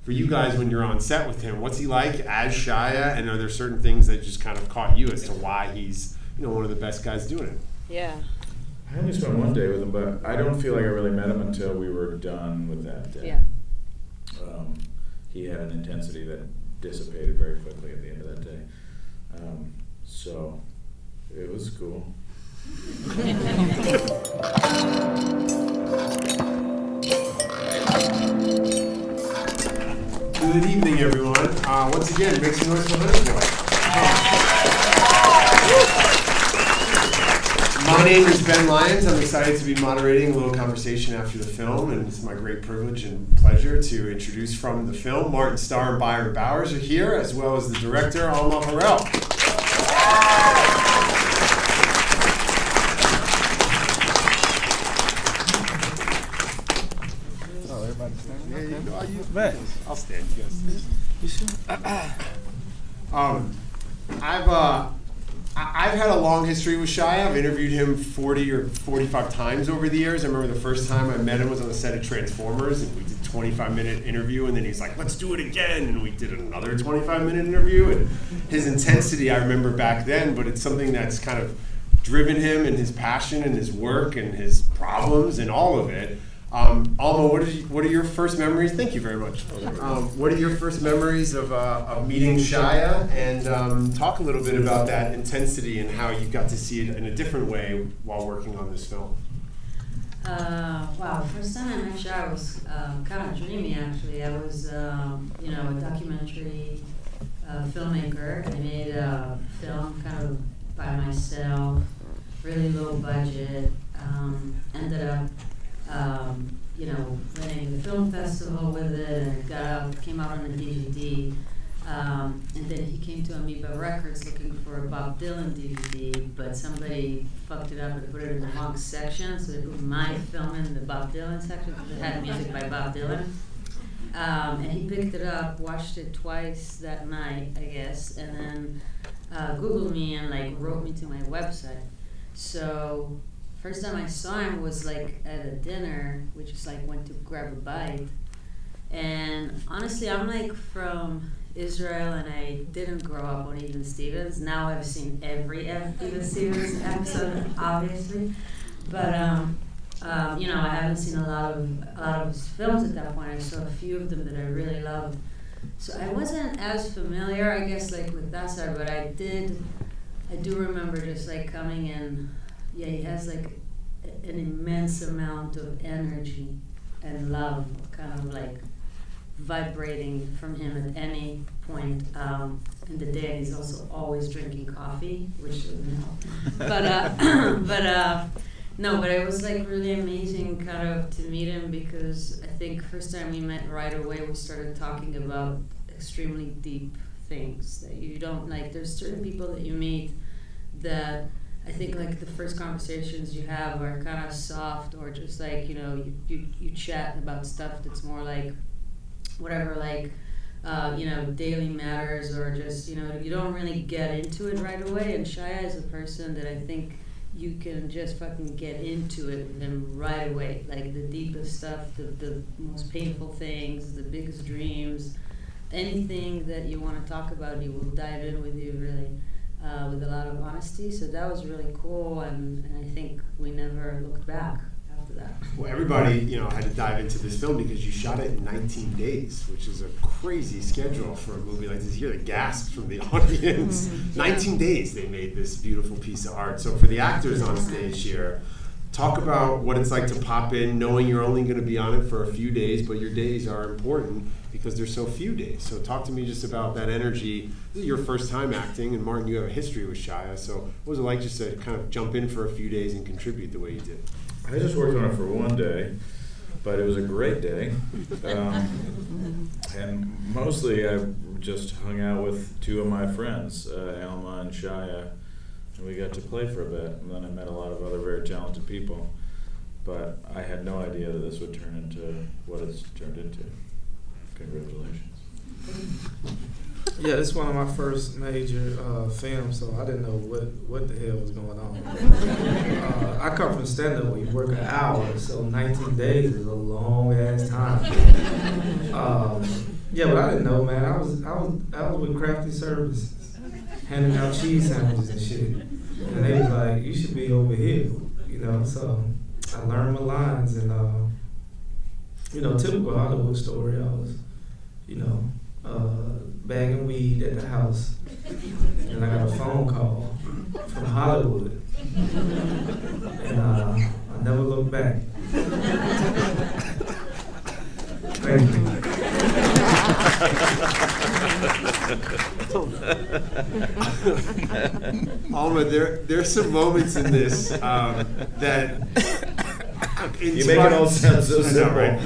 for you guys when you're on set with him, what's he like as Shia, and are there certain things that just kind of caught you as to why he's one of the best guys doing it? Yeah. I only spent one day with him, but I don't feel like I really met him until we were done with that day. Yeah. He had an intensity that dissipated very quickly at the end of that day. So it was cool. Good evening, everyone. Once again, make some noise for Flynn. My name is Ben Lyons. I'm excited to be moderating a little conversation after the film, and it's my great privilege and pleasure to introduce from the film. Martin Starr and Byron Bowers are here, as well as the director, Alma Har'el. Oh, everybody's standing? Yeah, you know, I'll stand, you guys. You sure? I've had a long history with Shia. I've interviewed him 40 or 45 times over the years. I remember the first time I met him was on the set of Transformers, and we did a 25-minute interview, and then he's like, let's do it again, and we did another 25-minute interview, and his intensity I remember back then, but it's something that's kind of driven him and his passion and his work and his problems and all of it. Alma, what are your first memories? Thank you very much. What are your first memories of meeting Shia? And talk a little bit about that intensity and how you got to see it in a different way while working on this film. Wow, the first time I met Shia was kind of dreamy, actually. I was, a documentary filmmaker. I made a film kind of by myself, really low budget. Ended up winning the film festival with it, and it came out on a DVD. And then he came to Amoeba Records looking for a Bob Dylan DVD, but somebody fucked it up and put it in the wrong section, so they put my film in the Bob Dylan section because it had music by Bob Dylan. And he picked it up, watched it twice that night, I guess, and then Googled me and wrote me to my website. So first time I saw him was at a dinner. We just went to grab a bite. And honestly, I'm from Israel, and I didn't grow up on Even Stevens. Now I've seen every Even Stevens episode, obviously. But I haven't seen a lot of his films at that point. I saw a few of them that I really loved. So I wasn't as familiar, I guess, with that side, but I do remember just coming in. Yeah, he has an immense amount of energy and love, kind of vibrating from him at any point in the day. And he's also always drinking coffee, which doesn't help. But it was really amazing kind of to meet him, because I think first time we met, right away we started talking about extremely deep things that you don't there's certain people that you meet that I think the first conversations you have are kind of soft, or just you chat about stuff that's more whatever, daily matters, or just you don't really get into it right away. And Shia is a person that I think you can just fucking get into it with him right away, the deepest stuff, the most painful things, the biggest dreams, anything that you want to talk about, he will dive in with you really. With a lot of honesty, so that was really cool, and I think we never looked back after that. Well, everybody, had to dive into this film because you shot it in 19 days, which is a crazy schedule for a movie like this. You hear the gasps from the audience. 19 days they made this beautiful piece of art. So for the actors on stage here, talk about what it's like to pop in knowing you're only going to be on it for a few days, but your days are important because there's so few days. So talk to me just about that energy. This is your first time acting, and Martin, you have a history with Shia, so what was it like just to kind of jump in for a few days and contribute the way you did? I just worked on it for one day, but it was a great day. And mostly I just hung out with two of my friends, Alma and Shia, and we got to play for a bit, and then I met a lot of other very talented people. But I had no idea that this would turn into what it's turned into. Congratulations. Yeah, this is one of my first major films, so I didn't know what the hell was going on. I come from stand-up where you work an hour, so 19 days is a long ass time. Yeah, but I didn't know, man. I was with Crafty Services, handing out cheese sandwiches and shit, and they was like, "You should be over here," you know. So I learned my lines, and you know, typical Hollywood story. I was, you know, bagging weed at the house, and I got a phone call from Hollywood, and I never looked back. Thank you. Alma, there's some moments in this that You make it all sound so simple. Right?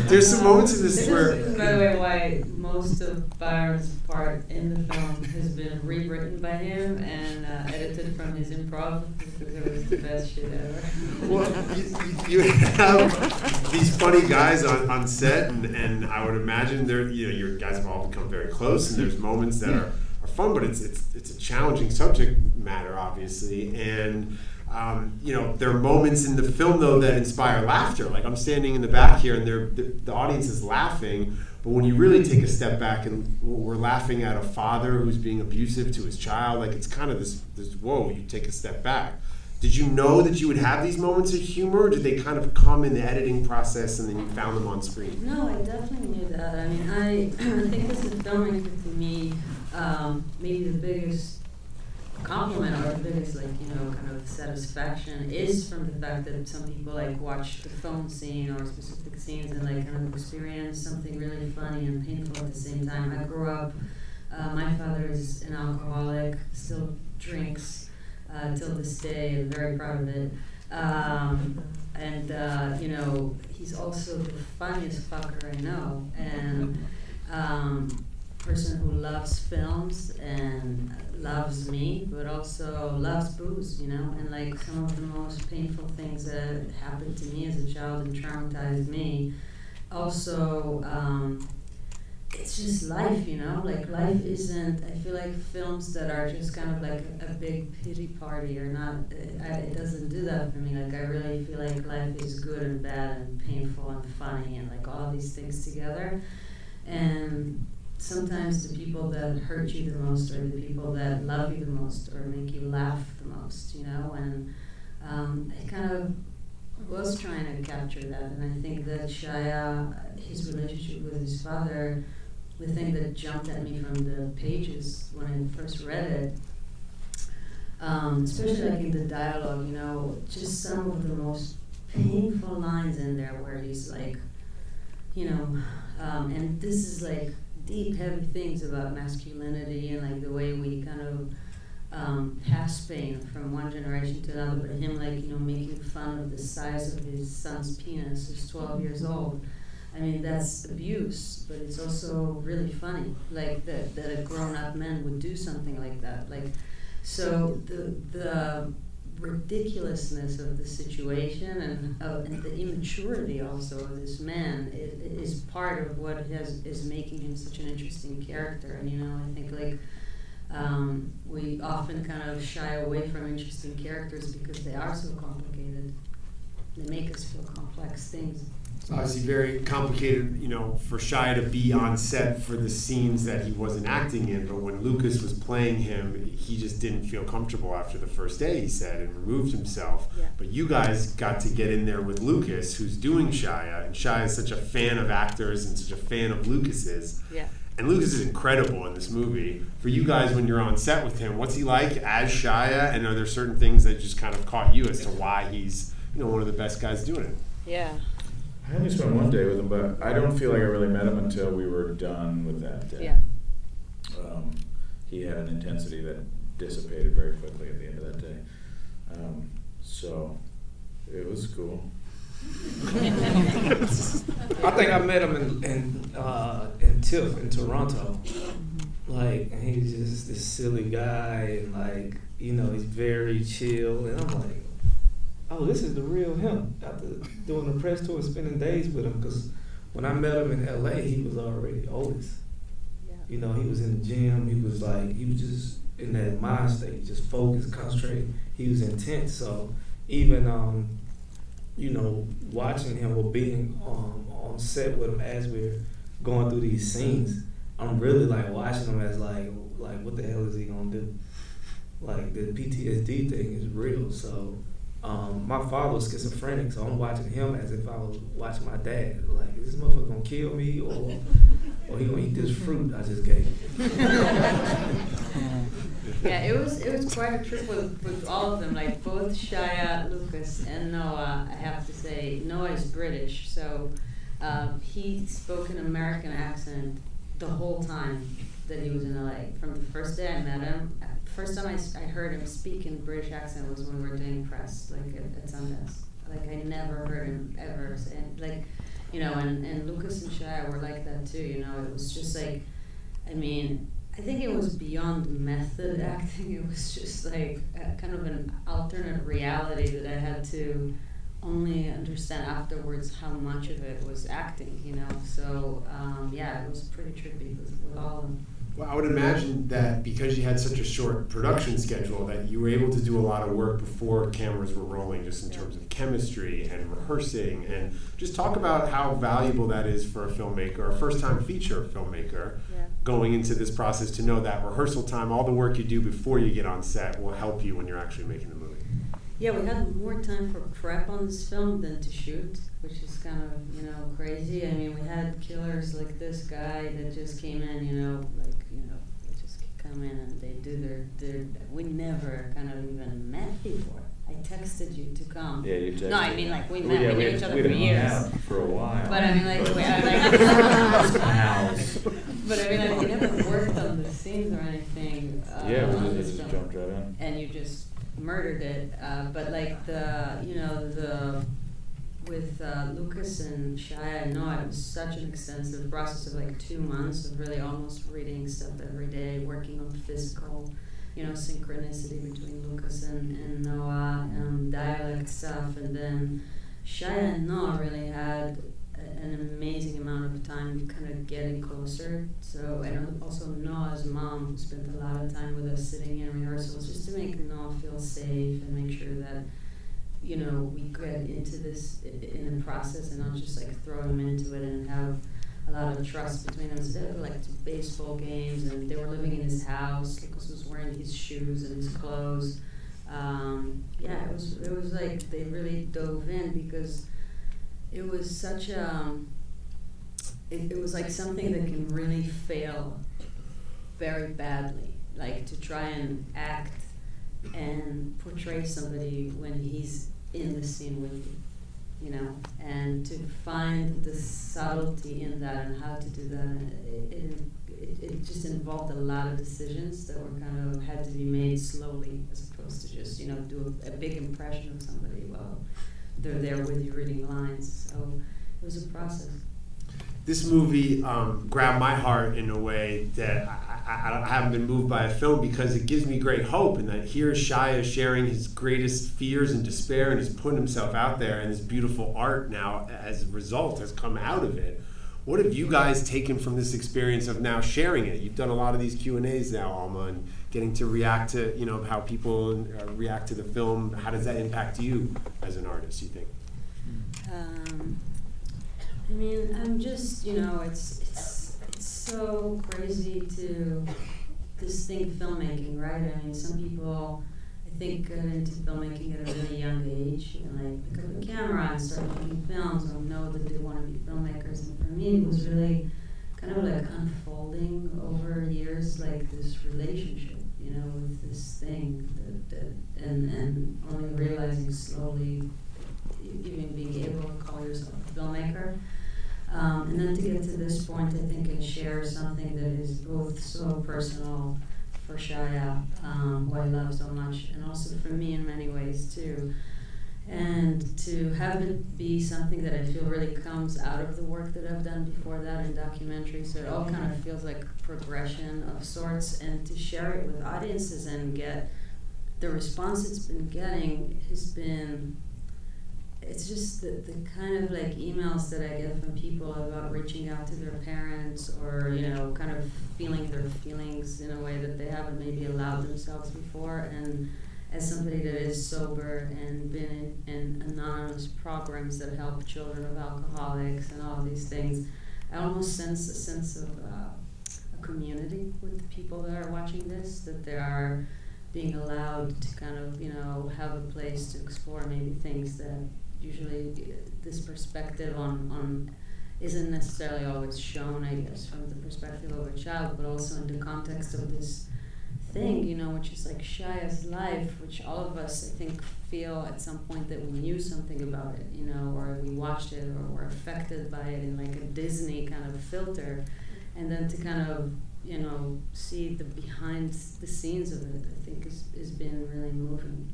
There's some moments in this where. This is, by the way, why most of Byron's part in the film has been rewritten by him and edited from his improv because it was the best shit ever. Well, you have these funny guys on set, and I would imagine your guys have all become very close, and there's moments that are fun, but it's a challenging subject matter, obviously, and. There are moments in the film though that inspire laughter. Like I'm standing in the back here, and the audience is laughing. But when you really take a step back, and we're laughing at a father who's being abusive to his child, like it's kind of this whoa. You take a step back. Did you know that you would have these moments of humor, or did they kind of come in the editing process and then you found them on screen? No, I definitely knew that. I mean, I think as a filmmaker, to me, maybe the biggest compliment or the biggest kind of satisfaction is from the fact that some people watch the phone scene or specific scenes and kind of experience something really funny and painful at the same time. I grew up, my father is an alcoholic, still drinks till this day. I'm very proud of it. He's also the funniest fucker I know, and person who loves films and loves me, but also loves booze, and some of the most painful things that happened to me as a child and traumatized me. Also, it's just life, life isn't, I feel like films that are just kind of like a big pity party are not, it doesn't do that for me. I really feel like life is good and bad and painful and funny and all these things together. And sometimes the people that hurt you the most are the people that love you the most or make you laugh the most, and I kind of was trying to capture that, and I think that Shia, his relationship with his father, the thing that jumped at me from the pages when I first read it, especially in the dialogue, just some of the most painful lines in there where he's and this is deep, heavy things about masculinity and the way we kind of pass pain from one generation to another. But him making fun of the size of his son's penis, who's 12 years old. I mean, that's abuse, but it's also really funny. That a grown-up man would do something like that. So the ridiculousness of the situation and the immaturity also of this man is part of what is making him such an interesting character. And I think we often kind of shy away from interesting characters because they are so complicated. They make us feel complex things. It's obviously very complicated, for Shia to be on set for the scenes that he wasn't acting in, but when Lucas was playing him, he just didn't feel comfortable after the first day, he said, and removed himself. Yeah. But you guys got to get in there with Lucas, who's doing Shia, and Shia is such a fan of actors and such a fan of Lucas's. Yeah. And Lucas is incredible in this movie. For you guys, when you're on set with him, what's he like as Shia, and are there certain things that just kind of caught you as to why he's one of the best guys doing it? Yeah. I only spent one day with him, but I don't feel like I really met him until we were done with that day. Yeah. He had an intensity that dissipated very quickly at the end of that day. So it was cool. I think I met him in TIFF in Toronto. And he's just this silly guy, and he's very chill, and I'm like, oh, this is the real him. After doing the press tour and spending days with him, because when I met him in LA, he was already Otis. Yeah. You know, he was in the gym. He was just in that mind state, just focused, concentrated. He was intense. So even you know, watching him or being on set with him as we're going through these scenes, I'm really like watching him as like what the hell is he gonna do? Like the PTSD thing is real. So my father was schizophrenic, so I'm watching him as if I was watching my dad. Like, is this motherfucker gonna kill me or he gonna eat this fruit I just gave him? Yeah, it was quite a trip with all of them, like both Shia, Lucas, and Noah. I have to say, Noah is British, so he spoke an American accent the whole time that he was in LA. From the first day I met him, first time I heard him speak in British accent was when we were doing press, like at Sundance. Like, I never heard him ever say, like, you know, and Lucas and Shia were like that too, you know. It was just like, I mean, I think it was beyond method acting. It was just like kind of an alternate reality that I had to only understand afterwards how much of it was acting, you know. So yeah, it was pretty trippy with all of them. Well, I would imagine that because you had such a short production schedule that you were able to do a lot of work before cameras were rolling, just in terms of chemistry and rehearsing, and just talk about how valuable that is for a filmmaker, a first-time feature filmmaker, going into this process, to know that rehearsal time, all the work you do before you get on set, will help you when you're actually making the movie. Yeah, we had more time for prep on this film than to shoot, which is kind of, you know, crazy. I mean, we had killers like this guy that just came in, you know, like, you know, they just come in and they do their we never kind of even met before. I texted you to come. Yeah, you texted. No, I mean, like, we met, we knew each other for hung years. out for a while. But I mean, like, Pals. But I mean, like, we never worked on the scenes or anything. Yeah, on we this just film. jumped right in. And you just murdered it, but like with Lucas and Shia and Noah, it was such an extensive process of like 2 months of really almost reading stuff every day, working on physical, you know, synchronicity between Lucas and Noah, dialect stuff, and then Shia and Noah really had an amazing amount of time kind of getting closer. So, and also Noah's mom spent a lot of time with us sitting in rehearsals just to make Noah feel safe and make sure that, you know, we get into this in the process and not just like throw him into it, and have a lot of trust between them. So they would like to baseball games, and they were living in his house. Lucas was wearing his shoes and his clothes. Yeah, it was like they really dove in, because it was such a, it was like something that can really fail very badly, like to try and act and portray somebody when he's in the scene with you, you know, and to find the subtlety in that and how to do that, it just involved a lot of decisions that were kind of had to be made slowly, as opposed to just, you know, do a big impression of somebody while they're there with you reading lines. So it was a process. This movie grabbed my heart in a way that I haven't been moved by a film, because it gives me great hope, and that here's Shia sharing his greatest fears and despair, and he's putting himself out there, and this beautiful art now as a result has come out of it. What have you guys taken from this experience of now sharing it? You've done a lot of these Q&As now, Alma, and getting to react to, you know, how people react to the film. How does that impact you as an artist, you think? I mean, I'm just, you know, it's so crazy to think filmmaking, right? I mean, some people, I think, get into filmmaking at a really young age, and like pick up a camera and start making films, and know that they want to be filmmakers. And for me, it was really kind of like unfolding over years, like this relationship, you know, with this thing and only realizing slowly, even being able to call yourself a filmmaker. And then to get to this point, I think, and share something that is both so personal for Shia, who I love so much, and also for me in many ways too. And to have it be something that I feel really comes out of the work that I've done before that in documentary, so it all kind of feels like progression of sorts, and to share it with audiences and get the response it's been getting has been, it's just the kind of like emails that I get from people about reaching out to their parents, or kind of feeling their feelings in a way that they haven't maybe allowed themselves before. And as somebody that is sober and been in anonymous programs that help children of alcoholics and all these things, I almost sense a sense of a community with the people that are watching this, that they are being allowed to kind of, have a place to explore maybe things that usually this perspective on isn't necessarily always shown, I guess, from the perspective of a child, but also in the context of this thing, which is like Shia's life, which all of us, I think, feel at some point that we knew something about it, or we watched it, or were affected by it in like a Disney kind of filter, and then to kind of, see the behind the scenes of it, I think has been really moving.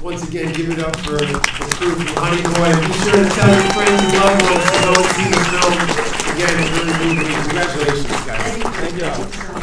Once again, give it up for the crew from Honey Boy. Be sure to tell your friends and loved ones to go see the film. Again, it's really moving. Congratulations, guys. Thank you.